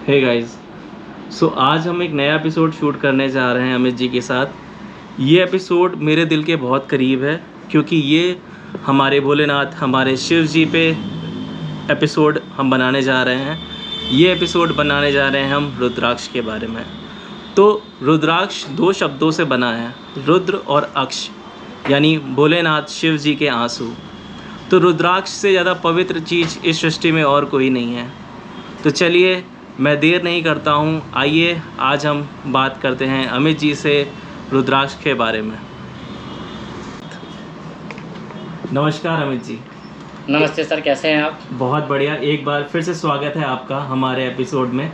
Hey guys, सो आज हम एक नया एपिसोड शूट करने जा रहे हैं अमित जी के साथ। ये एपिसोड मेरे दिल के बहुत करीब है क्योंकि ये हमारे भोलेनाथ, हमारे शिव जी पे एपिसोड हम बनाने जा रहे हैं। ये एपिसोड बनाने जा रहे हैं हम रुद्राक्ष के बारे में। तो रुद्राक्ष दो शब्दों से बना है, रुद्र और अक्ष, यानी भोलेनाथ शिव जी के आंसू। तो रुद्राक्ष से ज़्यादा पवित्र चीज़ इस सृष्टि में और कोई नहीं है। तो चलिए, मैं देर नहीं करता हूँ, आइए आज हम बात करते हैं अमित जी से रुद्राक्ष के बारे में। नमस्कार अमित जी। नमस्ते सर, कैसे हैं आप? बहुत बढ़िया, एक बार फिर से स्वागत है आपका हमारे एपिसोड में।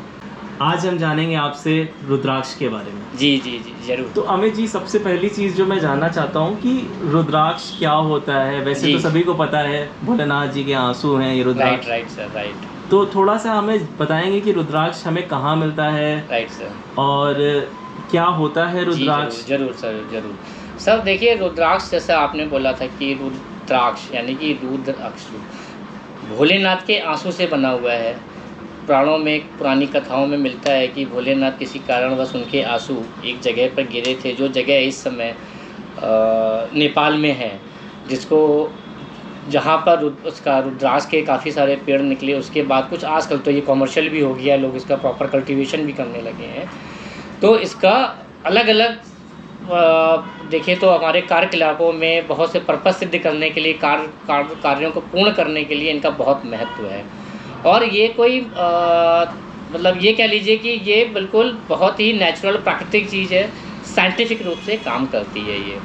आज हम जानेंगे आपसे रुद्राक्ष के बारे में। जी जी जी, जरूर। तो अमित जी, सबसे पहली चीज़ जो मैं जानना चाहता हूँ कि रुद्राक्ष क्या होता है। वैसे तो सभी को पता है भोलेनाथ जी के आंसू हैं ये रुद्राक्ष। Right sir, right. तो थोड़ा सा हमें बताएंगे कि रुद्राक्ष हमें कहाँ मिलता है। Right sir. और क्या होता है रुद्राक्ष। जरूर सर, जरूर। सर देखिए, रुद्राक्ष जैसा आपने बोला था कि रुद्राक्ष यानी कि रुद्र अक्ष भोलेनाथ के आंसू से बना हुआ है। पुराणों में, पुरानी कथाओं में मिलता है कि भोलेनाथ किसी कारणवश उनके आंसू एक जगह पर गिरे थे, जो जगह इस समय नेपाल में है, जिसको जहाँ पर उसका रुद्राक्ष के काफ़ी सारे पेड़ निकले। उसके बाद कुछ आजकल तो ये कमर्शियल भी हो गया, लोग इसका प्रॉपर कल्टीवेशन भी करने लगे हैं। तो इसका अलग अलग देखें तो हमारे कार्य इलाकों में बहुत से पर्पस सिद्ध करने के लिए, कार्यों को पूर्ण करने के लिए इनका बहुत महत्व है। और ये कोई मतलब ये कह लीजिए कि ये बिल्कुल बहुत ही नेचुरल प्राकृतिक चीज़ है, साइंटिफिक रूप से काम करती है ये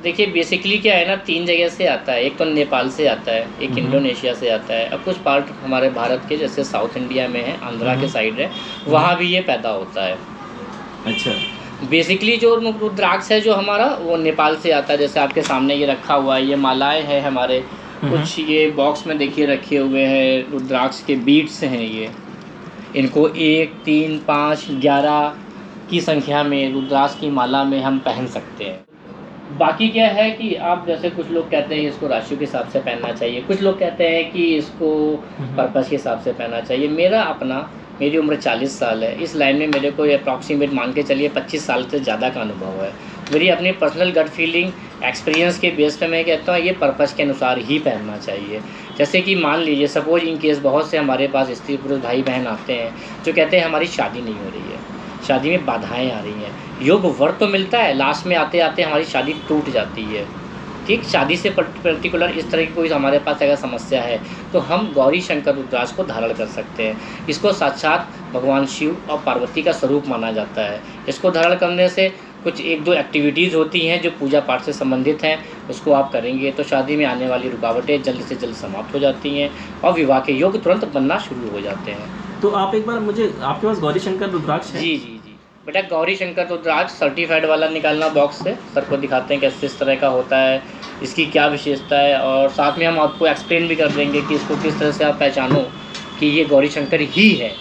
देखिए बेसिकली क्या है ना, 3 जगह से आता है। एक तो नेपाल से आता है, एक इंडोनेशिया से आता है, अब कुछ पार्ट हमारे भारत के जैसे साउथ इंडिया में है, आंध्रा के साइड है, वहाँ भी ये पैदा होता है। अच्छा। बेसिकली जो रुद्राक्ष है जो हमारा, वो नेपाल से आता है। जैसे आपके सामने ये रखा हुआ है, ये मालाएँ हैं हमारे, कुछ ये बॉक्स में देखिए रखे हुए हैं रुद्राक्ष के बीड्स हैं ये। इनको 1, 3, 5, 11 की संख्या में रुद्राक्ष की माला में हम पहन सकते हैं। बाकी क्या है कि आप जैसे कुछ लोग कहते हैं इसको राशि के हिसाब से पहनना चाहिए, कुछ लोग कहते हैं कि इसको पर्पस के हिसाब से पहनना चाहिए। मेरी उम्र 40 साल है। इस लाइन में मेरे को अप्रॉक्सीमेट मान के चलिए 25 साल से ज़्यादा का अनुभव है। मेरी अपनी पर्सनल गट फीलिंग एक्सपीरियंस के बेस पे मैं कहता हूँ ये पर्पस के अनुसार ही पहनना चाहिए। जैसे कि मान लीजिए सपोज इन केस बहुत से हमारे पास स्त्री पुरुष भाई बहन आते हैं जो कहते हैं हमारी शादी नहीं हो रही है, शादी में बाधाएं आ रही हैं, योग वर तो मिलता है, लास्ट में आते आते हमारी शादी टूट जाती है। ठीक, शादी से पर्टिकुलर इस तरह की कोई हमारे पास अगर समस्या है तो हम गौरी शंकर रुद्राक्ष को धारण कर सकते हैं। इसको साक्षात भगवान शिव और पार्वती का स्वरूप माना जाता है। इसको धारण करने से कुछ 1-2 एक्टिविटीज़ होती हैं जो पूजा पाठ से संबंधित हैं, उसको आप करेंगे तो शादी में आने वाली रुकावटें जल्द से जल्द समाप्त हो जाती हैं और विवाह के योग तुरंत बनना शुरू हो जाते हैं। तो आप एक बार मुझे, आपके पास गौरी शंकर रुद्राक्ष है? जी बेटा, गौरी शंकर रुद्राक्ष सर्टिफाइड वाला निकालना बॉक्स से, सर को दिखाते हैं कैसे इस तरह का होता है, इसकी क्या विशेषता है, और साथ में हम आपको एक्सप्लेन भी कर देंगे कि इसको किस तरह से आप पहचानो कि ये गौरी शंकर ही है।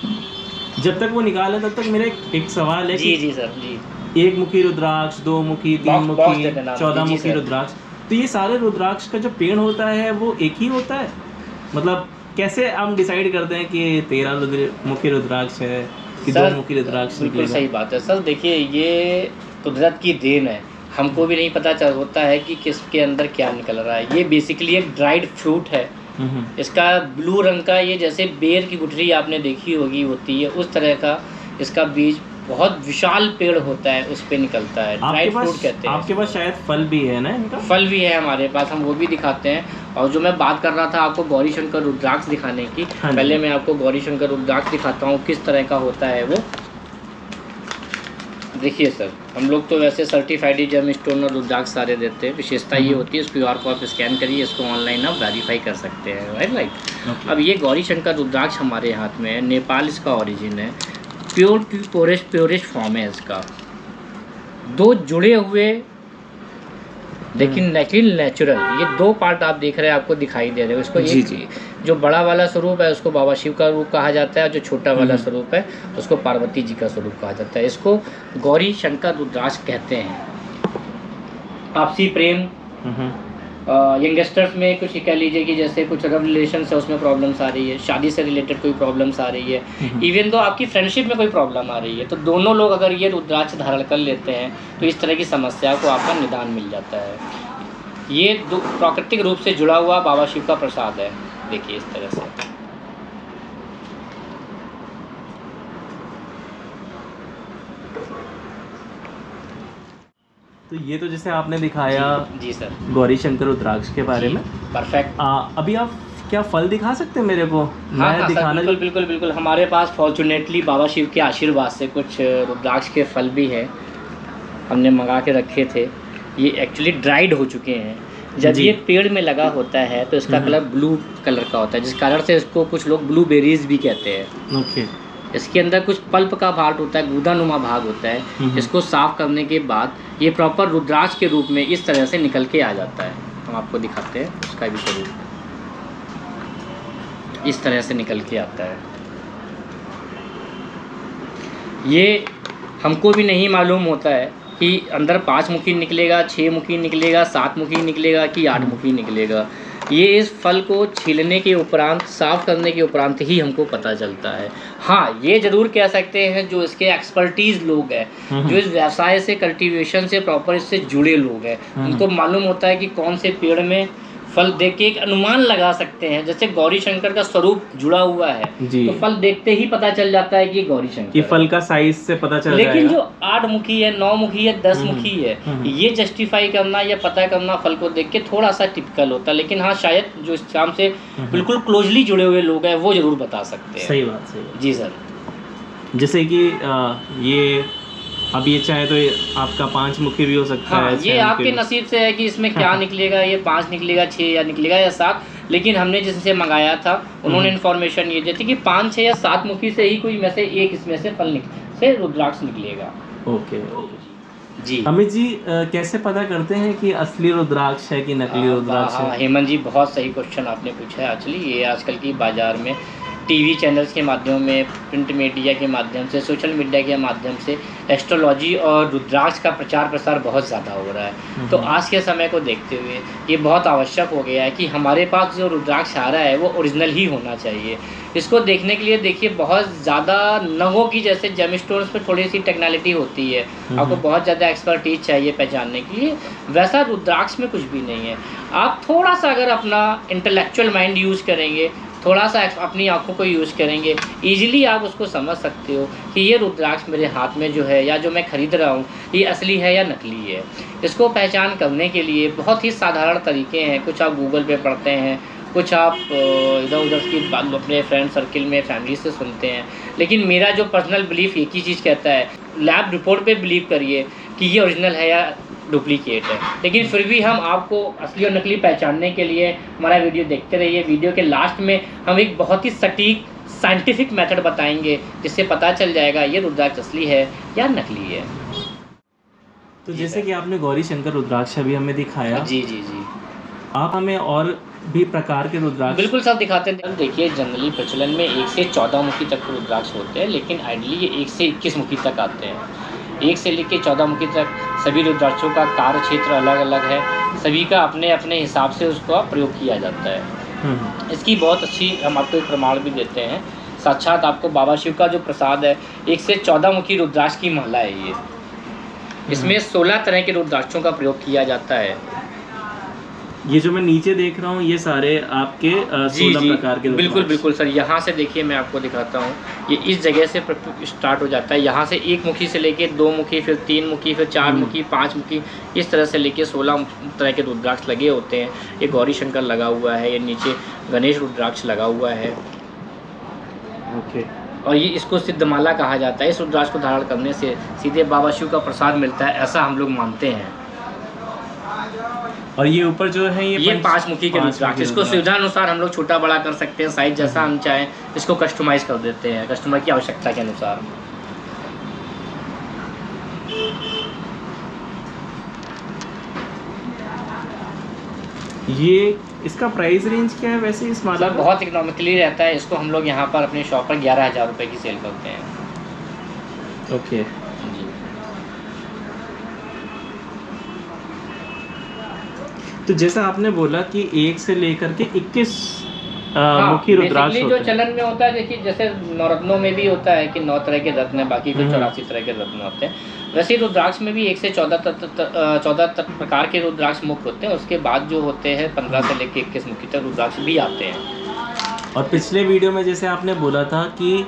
जब तक वो निकाले तब तक मेरा एक सवाल है। जी सर जी। 1 मुखी रुद्राक्ष, 2 मुखी, 3 मुखी, 14 मुखी रुद्राक्ष, तो ये सारे रुद्राक्ष का जो पेड़ होता है वो एक ही होता है? मतलब कैसे हम डिसाइड करते हैं कि 13 मुखी रुद्राक्ष है कि 2 मुखी रुद्राक्ष? बिल्कुल सही बात है सर। देखिए ये कुदरत की देन है, हमको भी नहीं पता चल होता है कि किसके अंदर क्या निकल रहा है। ये बेसिकली एक ड्राइड फ्रूट है। इसका ब्लू रंग का, ये जैसे बेर की गुठली आपने देखी होगी होती है, उस तरह का इसका बीज बहुत विशाल पेड़ होता है, उस पे निकलता है। ड्राइड फ्रूट कहते हैं। आपके पास शायद फल भी है ना इनका? फल भी है हमारे पास, हम वो भी दिखाते हैं। और जो मैं बात कर रहा था आपको गौरी शंकर रुद्राक्ष दिखाने की, पहले मैं आपको गौरी शंकर रुद्राक्ष दिखाता हूँ किस तरह का होता है वो। देखिए सर, हम लोग तो वैसे सर्टिफाइड ही जेम स्टोन और रुद्राक्ष सारे देते हैं। विशेषता ये होती है इस QR को आप स्कैन करिए, इसको ऑनलाइन आप वेरीफाई कर सकते हैं। राइट। अब ये गौरी शंकर रुद्राक्ष हमारे हाथ में है, नेपाल इसका ओरिजिन है, प्योरेस्ट फॉर्म है इसका। 2 जुड़े हुए लेकिन नेचुरल, ये 2 पार्ट आप देख रहे हैं, आपको दिखाई दे रहे हो। इसको एक जो बड़ा वाला स्वरूप है उसको बाबा शिव का रूप कहा जाता है, जो छोटा वाला स्वरूप है उसको पार्वती जी का स्वरूप कहा जाता है। इसको गौरी शंकर रुद्राक्ष कहते हैं। आपसी प्रेम, यंगस्टर्स में कुछ कह लीजिए कि जैसे कुछ अगर रिलेशन है उसमें प्रॉब्लम्स आ रही है, शादी से रिलेटेड कोई प्रॉब्लम्स आ रही है, इवन तो आपकी फ्रेंडशिप में कोई प्रॉब्लम आ रही है, तो दोनों लोग अगर ये रुद्राक्ष धारण कर लेते हैं तो इस तरह की समस्या को आपका निदान मिल जाता है। ये प्राकृतिक रूप से जुड़ा हुआ बाबा शिव का प्रसाद है, देखिए इस तरह से। तो ये तो जैसे आपने दिखाया जी सर, गौरी शंकर रुद्राक्ष के बारे में। परफेक्ट। अभी आप क्या फल दिखा सकते हैं मेरे को? हाँ हाँ सर, बिल्कुल बिल्कुल बिल्कुल। हमारे पास फॉर्चुनेटली बाबा शिव के आशीर्वाद से कुछ रुद्राक्ष के फल भी हैं, हमने मंगा के रखे थे। ये एक्चुअली ड्राइड हो चुके हैं। जब ये पेड़ में लगा होता है तो इसका कलर ब्लू कलर का होता है, जिस कारण से इसको कुछ लोग ब्लूबेरीज भी कहते हैं। ओके। इसके अंदर कुछ पल्प का भाग होता है, गूदानुमा भाग होता है। इसको साफ करने के बाद ये प्रॉपर रुद्राक्ष के रूप में इस तरह से निकल के आ जाता है। हम आपको दिखाते हैं उसका भी स्वरूप, इस तरह से निकल के आता है। ये हमको भी नहीं मालूम होता है कि अंदर 5 मुखी निकलेगा, 6 मुखी निकलेगा, 7 मुखी निकलेगा कि 8 मुखी निकलेगा। ये इस फल को छीलने के उपरांत, साफ़ करने के उपरांत ही हमको पता चलता है। हाँ, ये ज़रूर कह सकते हैं जो इसके एक्सपर्टीज़ लोग हैं, जो इस व्यवसाय से, कल्टीवेशन से प्रॉपर इससे जुड़े लोग हैं, उनको मालूम होता है कि कौन से पेड़ में फल देख के एक अनुमान लगा सकते हैं। जैसे गौरी शंकर का स्वरूप जुड़ा हुआ है तो फल देखते ही पता चल जाता है कि गौरी शंकर कि फल का साइज से पता चल जाएगा। लेकिन जो 8 मुखी है, 9 मुखी है, 10 मुखी है, ये जस्टिफाई करना या पता करना फल को देख के थोड़ा सा टिपिकल होता है। लेकिन हाँ, शायद जो इस काम से बिल्कुल क्लोजली जुड़े हुए लोग हैं वो जरूर बता सकते हैं। सही बात, सही बात। जी सर। जैसे कि ये अब ये चाहे तो आपका 5 मुखी भी हो सकता है। ये आपके नसीब से है कि इसमें क्या निकलेगा, ये 5 निकलेगा, 6 या निकलेगा या 7। लेकिन हमने जिनसे मंगाया था उन्होंने इन्फॉर्मेशन ये दी थी कि 5, 6 या 7 मुखी से ही कोई में से एक इसमें से फल से रुद्राक्ष निकलेगा। ओके ओके जी। अमित जी, कैसे पता करते हैं कि असली रुद्राक्ष है कि नकली रुद्राक्ष है? हेमंत जी, बहुत सही क्वेश्चन आपने पूछा है। एक्चुअली ये आजकल की बाज़ार में टीवी चैनल्स के माध्यम में, प्रिंट मीडिया के माध्यम से, सोशल मीडिया के माध्यम से एस्ट्रोलॉजी और रुद्राक्ष का प्रचार प्रसार बहुत ज़्यादा हो रहा है। तो आज के समय को देखते हुए ये बहुत आवश्यक हो गया है कि हमारे पास जो रुद्राक्ष आ रहा है वो ओरिजिनल ही होना चाहिए। इसको देखने के लिए देखिए बहुत ज़्यादा नगों की, जैसे जेम स्टोन्स पर थोड़ी सी टेक्नोलॉजी होती है, आपको बहुत ज़्यादा एक्सपर्टीज चाहिए पहचानने के लिए, वैसा रुद्राक्ष में कुछ भी नहीं है। आप थोड़ा सा अगर अपना इंटेलेक्चुअल माइंड यूज़ करेंगे, थोड़ा सा अपनी आंखों को यूज़ करेंगे, इजीली आप उसको समझ सकते हो कि ये रुद्राक्ष मेरे हाथ में जो है या जो मैं ख़रीद रहा हूँ ये असली है या नकली है। इसको पहचान करने के लिए बहुत ही साधारण तरीके हैं। कुछ आप गूगल पे पढ़ते हैं, कुछ आप इधर उधर की बात अपने फ्रेंड सर्किल में, फैमिली से सुनते हैं। लेकिन मेरा जो पर्सनल बिलीफ एक ही चीज़ कहता है, लैब रिपोर्ट पे बिलीव करिए कि ये ओरिजिनल है या डुप्लीकेट है। लेकिन फिर भी हम आपको असली और नकली पहचानने के लिए हमारा वीडियो देखते रहिए। वीडियो के लास्ट में हम एक बहुत ही सटीक साइंटिफिक मेथड बताएंगे जिससे पता चल जाएगा ये रुद्राक्ष असली है या नकली है। तो जैसे कि आपने गौरी शंकर रुद्राक्ष अभी हमें दिखाया, जी जी जी, आप हमें और भी प्रकार के रुद्राक्ष? बिल्कुल सब दिखाते हैं। देखिए, जनरली प्रचलन में 1 से 14 मुखी तक रुद्राक्ष होते हैं, लेकिन आइडली ये 1 से 21 मुखी तक आते हैं। 1 से लेकर 14 मुखी तक सभी रुद्राक्षों का कार्य क्षेत्र अलग अलग है, सभी का अपने अपने हिसाब से उसका प्रयोग किया जाता है। इसकी बहुत अच्छी हम आपको एक प्रमाण भी देते हैं। साक्षात आपको बाबा शिव का जो प्रसाद है, 1 से 14 मुखी रुद्राक्ष की माला है ये। इसमें 16 तरह के रुद्राक्षों का प्रयोग किया जाता है। ये जो मैं नीचे देख रहा हूँ ये सारे आपके 16 प्रकार के? बिल्कुल बिल्कुल सर। यहाँ से देखिए, मैं आपको दिखाता हूँ। ये इस जगह से स्टार्ट हो जाता है। यहाँ से 1 मुखी से लेके 2 मुखी, फिर 3 मुखी, फिर 4 मुखी, 5 मुखी, इस तरह से लेके 16 तरह के रुद्राक्ष लगे होते हैं। ये गौरी शंकर लगा हुआ है, ये नीचे गणेश रुद्राक्ष लगा हुआ है। ओके। और ये इसको सिद्धमाला कहा जाता है। इस रुद्राक्ष को धारण करने से सीधे बाबा शिव का प्रसाद मिलता है, ऐसा हम लोग मानते हैं। और ये ऊपर जो है ये 5 मुखी के रुद्राक्ष, इसको सुविधा अनुसार हम लोग छोटा बड़ा कर सकते हैं, साइज जैसा हम चाहें इसको कस्टमाइज कर देते हैं कस्टमर की आवश्यकता के अनुसार। ये इसका प्राइस रेंज क्या है वैसे इस माला? बहुत इकोनॉमिकली रहता है। इसको हम लोग यहाँ पर अपने शॉप पर 11,000 रुपये की सेल करते हैं। ओके। तो जैसा आपने बोला कि 1 से लेकर के 21 हाँ, मुखी रुद्राक्ष बेसिकली जो होते हैं। चलन में होता है, देखिए जैसे नवरत्नों में भी होता है कि 9 तरह के रत्न हैं, बाकी फिर हम्म। 84 तरह के रत्न होते हैं। वैसे ही रुद्राक्ष में भी 1 से 14 प्रकार के रुद्राक्ष मुख्य होते हैं। उसके बाद जो होते हैं 15 से लेकर 21 मुखी तक रुद्राक्ष भी आते हैं। और पिछले वीडियो में जैसे आपने बोला था कि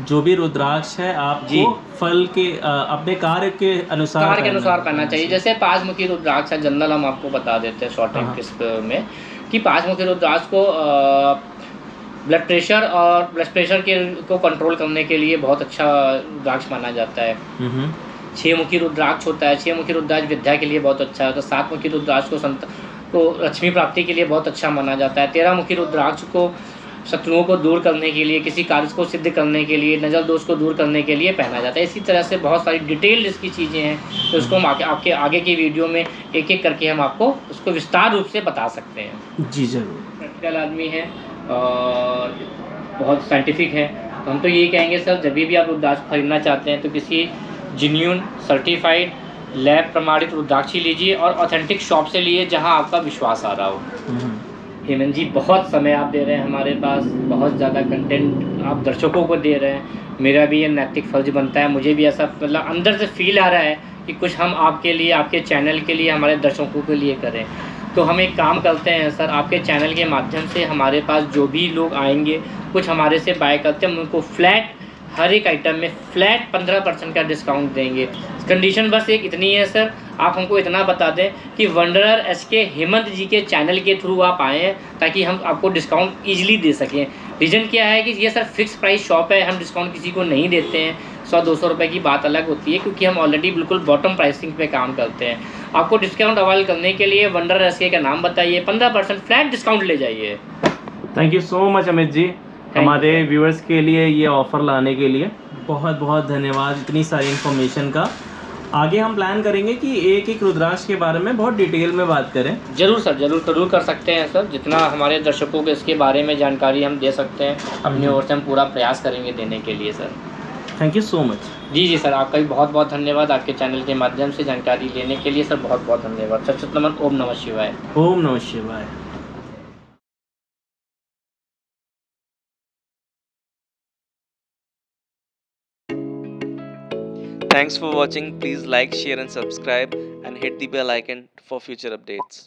जो भी रुद्राक्ष है जी। आपको फल के अपने कार्य के अनुसार कार के अनुसार पहनना चाहिए। जैसे 5 मुखी रुद्राक्ष है, जनरल हम आपको बता देते हैं शॉर्ट एंड हाँ। क्रिस्प में, कि 5 मुखी रुद्राक्ष को ब्लड प्रेशर के को कंट्रोल करने के लिए बहुत अच्छा रुद्राक्ष माना जाता है। 6 मुखी रुद्राक्ष होता है, 6 मुखी रुद्राक्ष विद्या के लिए बहुत अच्छा है। तो 7 मुखी रुद्राक्ष को लक्ष्मी प्राप्ति के लिए बहुत अच्छा माना जाता है। 13 मुखी रुद्राक्ष को शत्रुओं को दूर करने के लिए, किसी कार्य को सिद्ध करने के लिए, नजर दोष को दूर करने के लिए पहना जाता है। इसी तरह से बहुत सारी डिटेल्ड इसकी चीज़ें हैं, तो उसको हम आपके आगे की वीडियो में एक एक करके हम आपको उसको विस्तार रूप से बता सकते हैं। जी जरूर। प्रैक्टिकल आदमी है और बहुत साइंटिफिक है, तो हम तो यही कहेंगे सर, जब भी आप रुद्राक्ष खरीदना चाहते हैं तो किसी जेन्युइन सर्टिफाइड लैब प्रमाणित रुद्राक्ष ही लीजिए और ऑथेंटिक शॉप से लिए जहां आपका विश्वास आ रहा हो। हेमंत जी, बहुत समय आप दे रहे हैं हमारे पास, बहुत ज़्यादा कंटेंट आप दर्शकों को दे रहे हैं। मेरा भी ये नैतिक फर्ज बनता है, मुझे भी ऐसा मतलब अंदर से फील आ रहा है कि कुछ हम आपके लिए, आपके चैनल के लिए, हमारे दर्शकों के लिए करें। तो हम एक काम करते हैं सर, आपके चैनल के माध्यम से हमारे पास जो भी लोग आएंगे, कुछ हमारे से बाय करते हैं, हम उनको फ्लैट हर एक आइटम में फ्लैट 15% का डिस्काउंट देंगे। कंडीशन बस एक इतनी है सर, आप हमको इतना बता दें कि वंडरर एसके हेमंत जी के चैनल के थ्रू आप आएँ, ताकि हम आपको डिस्काउंट ईजिली दे सकें। रीज़न क्या है कि ये सर फिक्स प्राइस शॉप है, हम डिस्काउंट किसी को नहीं देते हैं। 100-200 रुपये की बात अलग होती है, क्योंकि हम ऑलरेडी बिल्कुल बॉटम प्राइसिंग पे काम करते हैं। आपको डिस्काउंट अवेल करने के लिए वंडरर एसके का नाम बताइए, 15% फ्लैट डिस्काउंट ले जाइए। Thank you so much Amit ji, हमारे व्यूअर्स के लिए ये ऑफ़र लाने के लिए बहुत बहुत धन्यवाद इतनी सारी इन्फॉर्मेशन का। आगे हम प्लान करेंगे कि एक एक रुद्राक्ष के बारे में बहुत डिटेल में बात करें। जरूर सर, जरूर कर सकते हैं सर। जितना हमारे दर्शकों को इसके बारे में जानकारी हम दे सकते हैं, अपनी ओर से हम पूरा प्रयास करेंगे देने के लिए sir. Thank you so much. जी सर, आपका भी बहुत बहुत धन्यवाद। आपके चैनल के माध्यम से जानकारी लेने के लिए सर बहुत बहुत धन्यवाद। सचत नमन। ओम नमः शिवाय। ओम नमः शिवाय। Thanks for watching. Please like, share and subscribe and hit the bell icon for future updates.